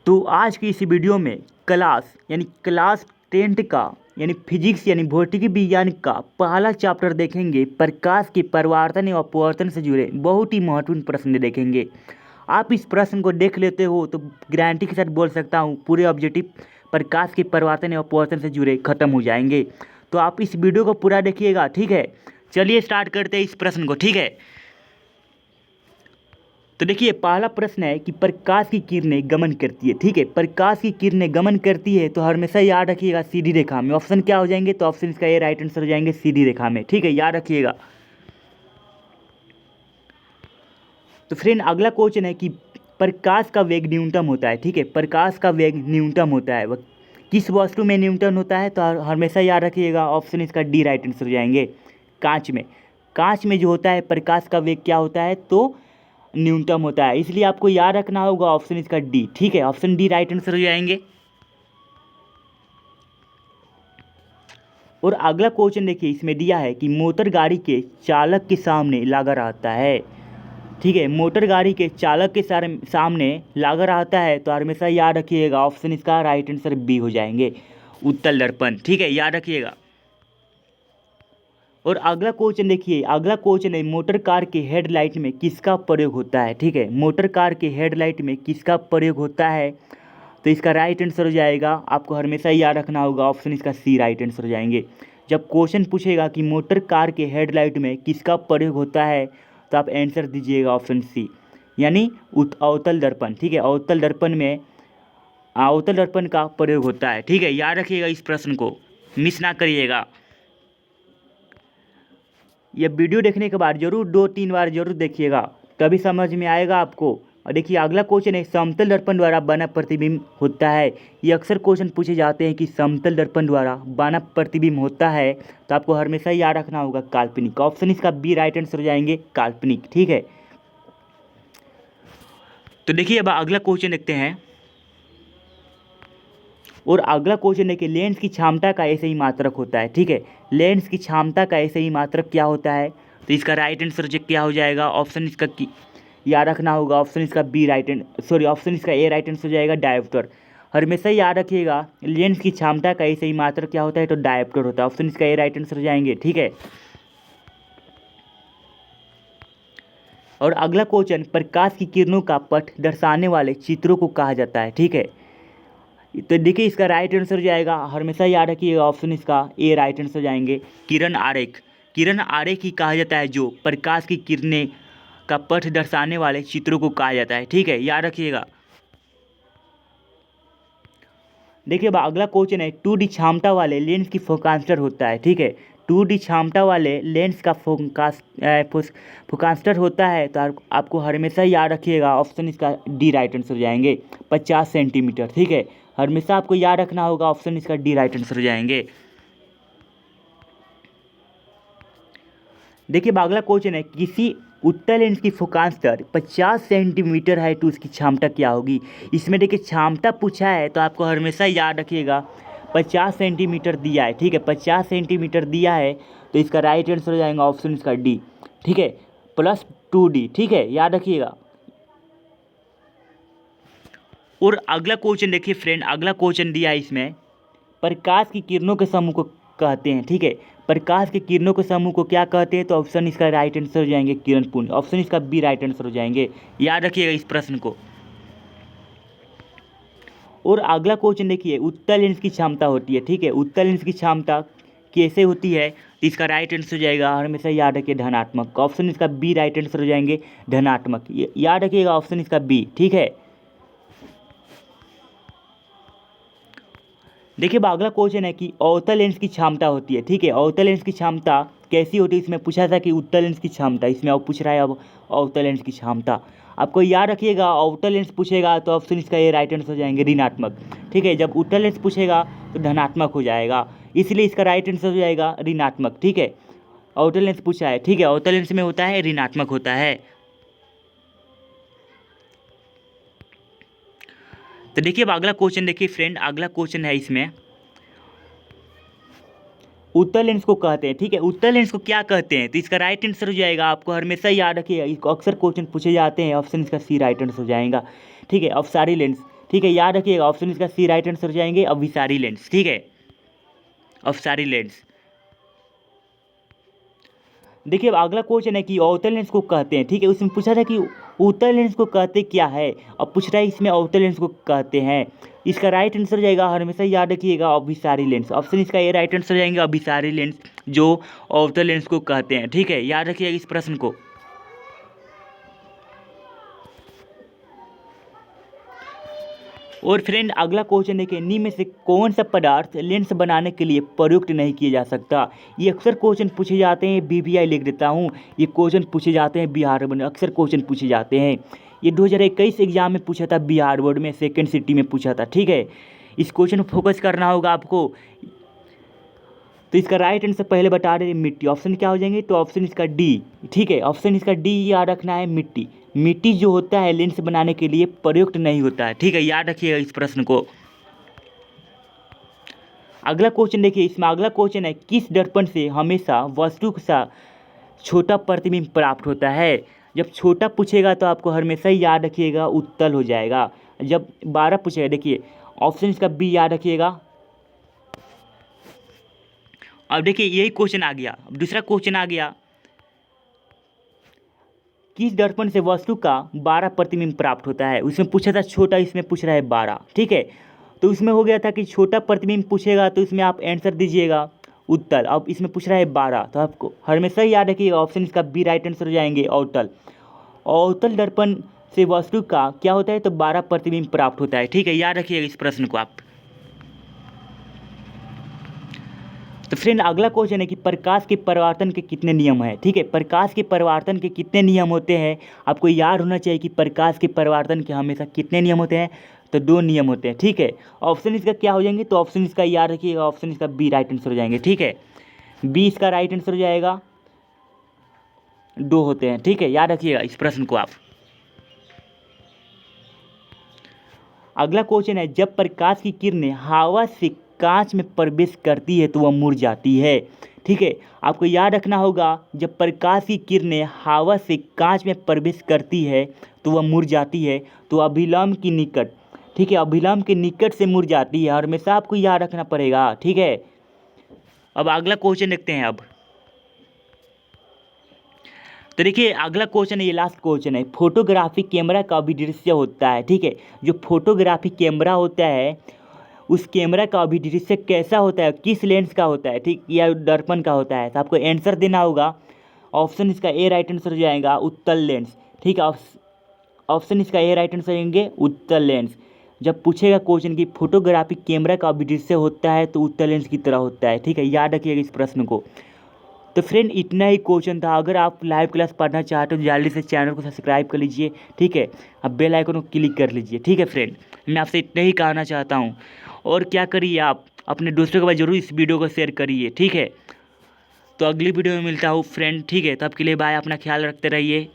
तो आज की इस वीडियो में क्लास 10th का यानी फिजिक्स यानी भौतिकी विज्ञान का पहला चैप्टर देखेंगे। प्रकाश के परावर्तन और अपवर्तन से जुड़े बहुत ही महत्वपूर्ण प्रश्न देखेंगे। आप इस प्रश्न को देख लेते हो तो गारंटी के साथ बोल सकता हूँ पूरे ऑब्जेक्टिव प्रकाश के परावर्तन और अपवर्तन से जुड़े खत्म हो जाएंगे। तो आप इस वीडियो को पूरा देखिएगा, ठीक है। चलिए स्टार्ट करते हैं इस प्रश्न को, ठीक है। तो देखिए पहला प्रश्न है कि प्रकाश की किरणें गमन करती है, ठीक है। प्रकाश की किरणें गमन करती है तो हमेशा याद रखिएगा सीधी रेखा में। ऑप्शन क्या हो जाएंगे? तो ऑप्शन इसका ए राइट आंसर हो जाएंगे सीधी रेखा में, ठीक है, याद रखिएगा। तो फ्रेंड अगला क्वेश्चन है कि प्रकाश का वेग न्यूनतम होता है, ठीक है। प्रकाश का वेग न्यूनतम होता है वह किस वस्तु में न्यूनतम होता है? तो हमेशा याद रखिएगा ऑप्शन इसका डी राइट आंसर हो जाएंगे कांच में। कांच में जो होता है प्रकाश का वेग क्या होता है? तो न्यूनतम होता है, इसलिए आपको याद रखना होगा ऑप्शन इसका डी, ठीक है। ऑप्शन डी राइट आंसर हो जाएंगे। और अगला क्वेश्चन देखिए इसमें दिया है कि मोटर गाड़ी के चालक के सामने लगा रहता है, ठीक है। मोटर गाड़ी के चालक के सामने लगा रहता है तो हमेशा याद रखिएगा ऑप्शन इसका राइट आंसर बी हो जाएंगे उत्तल दर्पण, ठीक है, याद रखिएगा। और अगला क्वेश्चन देखिए, अगला क्वेश्चन है मोटर कार के हेडलाइट में किसका प्रयोग होता है, ठीक है। मोटर कार के हेडलाइट में किसका प्रयोग होता है? तो इसका राइट आंसर हो जाएगा, आपको हमेशा याद रखना होगा ऑप्शन इसका सी राइट आंसर हो जाएंगे। जब क्वेश्चन पूछेगा कि मोटर कार के हेडलाइट में किसका प्रयोग होता है तो आप आंसर दीजिएगा ऑप्शन सी यानी अवतल दर्पण, ठीक है। अवतल दर्पण में अवतल दर्पण का प्रयोग होता है, ठीक है, याद रखिएगा। इस प्रश्न को मिस ना करिएगा। यह वीडियो देखने के बाद जरूर 2-3 बार जरूर देखिएगा, तभी समझ में आएगा आपको। और देखिए अगला क्वेश्चन है समतल दर्पण द्वारा बना प्रतिबिंब होता है। ये अक्सर क्वेश्चन पूछे जाते हैं कि समतल दर्पण द्वारा बना प्रतिबिंब होता है तो आपको हमेशा याद रखना होगा काल्पनिक। ऑप्शन इसका बी राइट आंसर हो जाएंगे काल्पनिक, ठीक है। तो देखिए अब अगला क्वेश्चन देखते हैं। और अगला क्वेश्चन है कि लेंस की क्षमता का ऐसे ही मात्रक होता है, ठीक है। लेंस की क्षमता का ऐसे ही मात्रक क्या होता है? तो इसका राइट आंसर क्या हो जाएगा? ऑप्शन इसका याद रखना होगा ऑप्शन इसका बी ऑप्शन इसका ए राइट आंसर हो जाएगा डायोप्टर। हमेशा याद रखिएगा लेंस की क्षमता का ऐसे ही मात्रक क्या होता है? तो डायोप्टर होता है। ऑप्शन इसका ए राइट आंसर हो जाएंगे, ठीक है। और अगला क्वेश्चन प्रकाश की किरणों का पथ दर्शाने वाले चित्रों को कहा जाता है, ठीक है। तो देखिए इसका राइट आंसर हो जाएगा, हमेशा याद रखिएगा ऑप्शन इसका ए राइट आंसर हो जाएंगे किरण आरेख। किरण आरेख ही कहा जाता है जो प्रकाश की किरणें का पथ दर्शाने वाले चित्रों को कहा जाता है, ठीक है, याद रखिएगा। देखिए अगला क्वेश्चन है 2D क्षमता वाले लेंस की फोकास्टर होता है, ठीक है। 2D क्षमता वाले लेंस का फोकास्टर होता है तो आपको हमेशा याद रखिएगा ऑप्शन इसका डी राइट आंसर हो जाएंगे 50 सेंटीमीटर, ठीक है। हमेशा आपको याद रखना होगा ऑप्शन इसका डी राइट आंसर हो जाएंगे। देखिए अगला क्वेश्चन है किसी उत्तल लेंस की फोकास्टर 50 सेंटीमीटर है तो उसकी क्षमता क्या होगी? इसमें देखिए क्षमता पूछा है तो आपको हमेशा याद रखिएगा 50 सेंटीमीटर दिया है, ठीक है। 50 सेंटीमीटर दिया है तो इसका राइट आंसर हो जाएगा ऑप्शन इसका डी, ठीक है, प्लस 2D, ठीक है, याद रखिएगा। और अगला क्वेश्चन देखिए फ्रेंड, अगला क्वेश्चन दिया है इसमें प्रकाश की किरणों के समूह को कहते हैं, ठीक है। प्रकाश के किरणों के समूह को क्या कहते हैं? तो ऑप्शन इसका राइट आंसर हो जाएंगे किरणपुंज। ऑप्शन इसका बी राइट आंसर हो जाएंगे, याद रखिएगा इस प्रश्न को। और अगला क्वेश्चन देखिए उत्तल लेंस की क्षमता होती है, ठीक है। उत्तल लेंस की क्षमता कैसे होती है? तो इसका राइट आंसर हो जाएगा, हमेशा याद रखिए धनात्मक। ऑप्शन इसका बी राइट आंसर हो जाएंगे धनात्मक, याद रखिएगा ऑप्शन इसका बी, ठीक है। देखिए अगला क्वेश्चन है कि अवतल लेंस की क्षमता होती है, ठीक है। अवतल लेंस की क्षमता कैसी होती है? इसमें पूछा था कि उत्तल लेंस की क्षमता, इसमें अब पूछ रहा है अब अवतल लेंस की क्षमता। आपको याद रखिएगा अवतल लेंस पूछेगा तो ऑप्शन इसका ये राइट आंसर हो जाएंगे ऋणात्मक, ठीक है। जब उत्तल लेंस पूछेगा तो धनात्मक हो जाएगा, इसलिए इसका राइट आंसर हो जाएगा ऋणात्मक, ठीक है। अवतल लेंस पूछा है, ठीक है, अवतल लेंस में होता है ऋणात्मक होता है। तो देखिए अब अगला क्वेश्चन देखिए फ्रेंड, अगला क्वेश्चन है इसमें उत्तल लेंस को कहते हैं, ठीक है। उत्तल लेंस को क्या कहते हैं? तो इसका राइट आंसर हो जाएगा, आपको हमेशा याद रखिएगा, इसको अक्सर क्वेश्चन पूछे जाते हैं, ऑप्शन इसका सी राइट आंसर हो जाएगा, ठीक है। अब सारी लेंस ठीक है, याद रखिएगा ऑप्शन इसका सी राइट आंसर हो जाएंगे अभिसारी लेंस। ठीक है, अभिसारी लेंस। देखिए अब अगला क्वेश्चन है कि अवतल लेंस को कहते हैं, ठीक है, उसमें पूछा था कि उत्तल लेंस को कहते क्या है, अब पूछ रहा है इसमें अवतल लेंस को कहते हैं। इसका राइट आंसर जाएगा, हमेशा याद रखिएगा, अभिसारी लेंस। ऑप्शन इसका ये राइट आंसर जाएंगे अभिसारी लेंस, जो अवतल लेंस को कहते हैं। ठीक है, याद रखिएगा इस प्रश्न को। और फ्रेंड अगला क्वेश्चन है कि निम्न में से कौन सा पदार्थ लेंस बनाने के लिए प्रयुक्त नहीं किया जा सकता। ये अक्सर क्वेश्चन पूछे जाते हैं, BBI लिख देता हूँ, ये क्वेश्चन पूछे जाते हैं बिहार बोर्ड में, अक्सर क्वेश्चन पूछे जाते हैं। ये 2021 एग्जाम में पूछा था, बिहार बोर्ड में सेकेंड सिटी में पूछा था। ठीक है, इस क्वेश्चन पर फोकस करना होगा आपको। तो इसका राइट आंसर पहले बता रहे मिट्टी। ऑप्शन क्या हो जाएंगे, तो ऑप्शन इसका डी। ठीक है, ऑप्शन इसका डी याद रखना है, मिट्टी। मिट्टी जो होता है लेंस बनाने के लिए प्रयुक्त नहीं होता है। ठीक है, याद रखिएगा इस प्रश्न को। अगला क्वेश्चन देखिए, इसमें अगला क्वेश्चन है किस दर्पण से हमेशा वस्तु का छोटा प्रतिबिंब प्राप्त होता है। जब छोटा पूछेगा तो आपको हमेशा ही याद रखिएगा उत्तल हो जाएगा। जब 12 पूछेगा, देखिए ऑप्शन इसका बी याद रखिएगा। अब देखिए यही क्वेश्चन आ गया, अब दूसरा क्वेश्चन आ गया, किस दर्पण से वस्तु का 12 प्रतिबिंब प्राप्त होता है। उसमें पूछा था छोटा, इसमें पूछ रहा है 12। ठीक है, तो उसमें हो गया था कि छोटा प्रतिबिंब पूछेगा तो इसमें आप आंसर दीजिएगा उत्तल। अब इसमें पूछ रहा है 12, तो आपको हमेशा ही याद रखिएगा ऑप्शन इसका बी राइट आंसर हो जाएंगे अवतल। अवतल दर्पण से वस्तु का क्या होता है, तो 12 प्रतिबिंब प्राप्त होता है। ठीक है, याद रखिएगा इस प्रश्न को आप। तो फ्रेंड अगला क्वेश्चन है कि प्रकाश के परावर्तन के कितने नियम हैं। ठीक है, प्रकाश के परावर्तन के कितने नियम होते हैं, आपको याद होना चाहिए कि प्रकाश के परावर्तन के हमेशा कितने नियम होते हैं, तो 2 नियम होते हैं। ठीक है, ऑप्शन इसका क्या हो जाएंगे, तो ऑप्शन इसका याद रखिएगा, ऑप्शन इसका बी राइट आंसर हो जाएंगे। ठीक है, बी इसका राइट आंसर हो जाएगा, 2 होते हैं। ठीक है, याद रखिएगा इस प्रश्न को आप। अगला क्वेश्चन है जब प्रकाश की किरणें हवा से कांच में प्रवेश करती है तो वह मुरझाती है। ठीक है, आपको याद रखना होगा जब प्रकाश की किरणें हवा से कांच में प्रवेश करती है तो वह मुरझाती है, तो अभिलंब की निकट। ठीक है, अभिलंब के निकट से मुरझाती है, हमेशा आपको याद रखना पड़ेगा। ठीक है, अब अगला क्वेश्चन देखते हैं। अब तो देखिए अगला क्वेश्चन है, ये लास्ट क्वेश्चन है, फोटोग्राफी कैमरा का अभिदृश्य होता है। ठीक है, जो फोटोग्राफी कैमरा होता है उस कैमरा का अभिदृश्य कैसा होता है, किस लेंस का होता है, ठीक, या दर्पण का होता है। तो आपको आंसर देना होगा, ऑप्शन इसका ए राइट आंसर हो जाएगा उत्तल लेंस। ठीक है, ऑप्शन इसका ए राइट आंसर होंगे उत्तल लेंस। जब पूछेगा क्वेश्चन की फोटोग्राफी कैमरा का अभिदृश्य होता है तो उत्तल लेंस की तरह होता है। ठीक है, याद रखिएगा इस प्रश्न को। तो फ्रेंड इतना ही क्वेश्चन था। अगर आप लाइव क्लास पढ़ना चाहते हो तो जल्दी से चैनल को सब्सक्राइब कर लीजिए। ठीक है, अब बेल आइकन को क्लिक कर लीजिए। ठीक है फ्रेंड, मैं आपसे इतना ही कहना चाहता हूँ। और क्या करिए, आप अपने दोस्तों के पास जरूर इस वीडियो को शेयर करिए। ठीक है, तो अगली वीडियो में मिलता हूँ फ्रेंड। ठीक है, तब के लिए बाय, अपना ख्याल रखते रहिए।